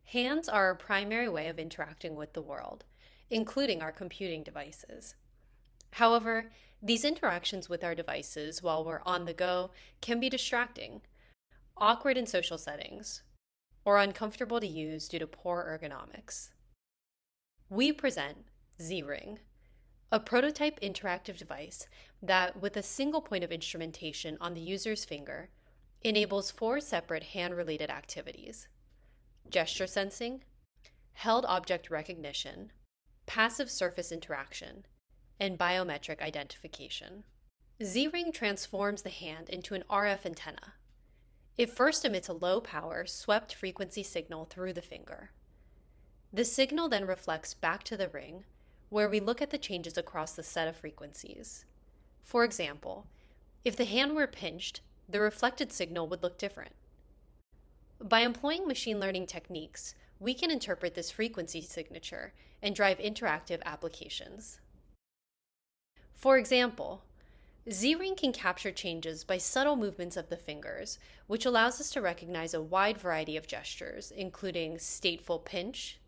Hands are our primary way of interacting with the world, including our computing devices. However, these interactions with our devices while we're on the go can be distracting, awkward in social settings, or uncomfortable to use due to poor ergonomics. We present Z-Ring, a prototype interactive device that, with a single point of instrumentation on the user's finger, enables four separate hand-related activities: gesture sensing, held object recognition, passive surface interaction, and biometric identification. Z-Ring transforms the hand into an RF antenna. It first emits a low-power, swept frequency signal through the finger. The signal then reflects back to the ring, where we look at the changes across the set of frequencies. For example, if the hand were pinched, the reflected signal would look different. By employing machine learning techniques, we can interpret this frequency signature and drive interactive applications. For example, Z-Ring can capture changes by subtle movements of the fingers, which allows us to recognize a wide variety of gestures, including stateful pinch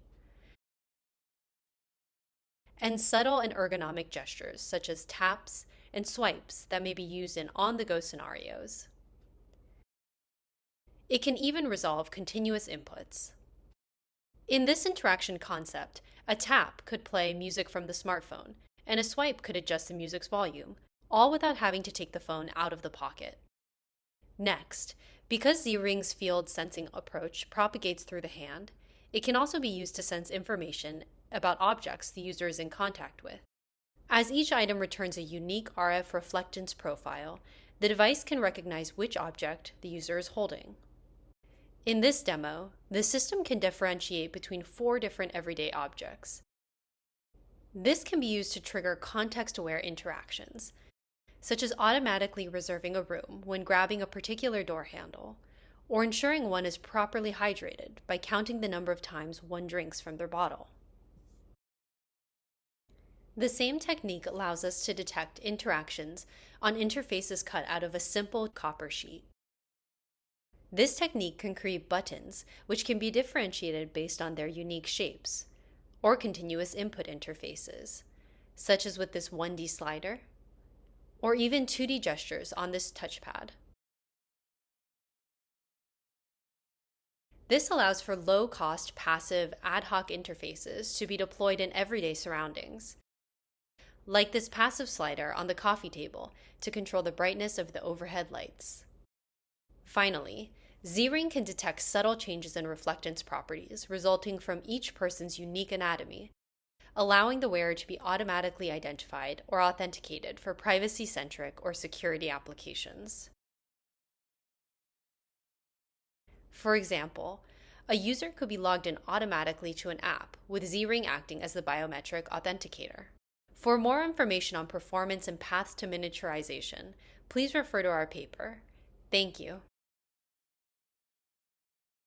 and subtle and ergonomic gestures, such as taps and swipes that may be used in on-the-go scenarios. It can even resolve continuous inputs. In this interaction concept, a tap could play music from the smartphone, and a swipe could adjust the music's volume, all without having to take the phone out of the pocket. Next, because Z-Ring's field sensing approach propagates through the hand, it can also be used to sense information about objects the user is in contact with. As each item returns a unique RF reflectance profile, the device can recognize which object the user is holding. In this demo, the system can differentiate between 4 different everyday objects. This can be used to trigger context-aware interactions, such as automatically reserving a room when grabbing a particular door handle, or ensuring one is properly hydrated by counting the number of times one drinks from their bottle. The same technique allows us to detect interactions on interfaces cut out of a simple copper sheet. This technique can create buttons, which can be differentiated based on their unique shapes, or continuous input interfaces, such as with this 1D slider, or even 2D gestures on this touchpad. This allows for low-cost, passive, ad hoc interfaces to be deployed in everyday surroundings, like this passive slider on the coffee table to control the brightness of the overhead lights. Finally, Z-Ring can detect subtle changes in reflectance properties resulting from each person's unique anatomy, allowing the wearer to be automatically identified or authenticated for privacy-centric or security applications. For example, a user could be logged in automatically to an app, with Z-Ring acting as the biometric authenticator. For more information on performance and paths to miniaturization, please refer to our paper. Thank you.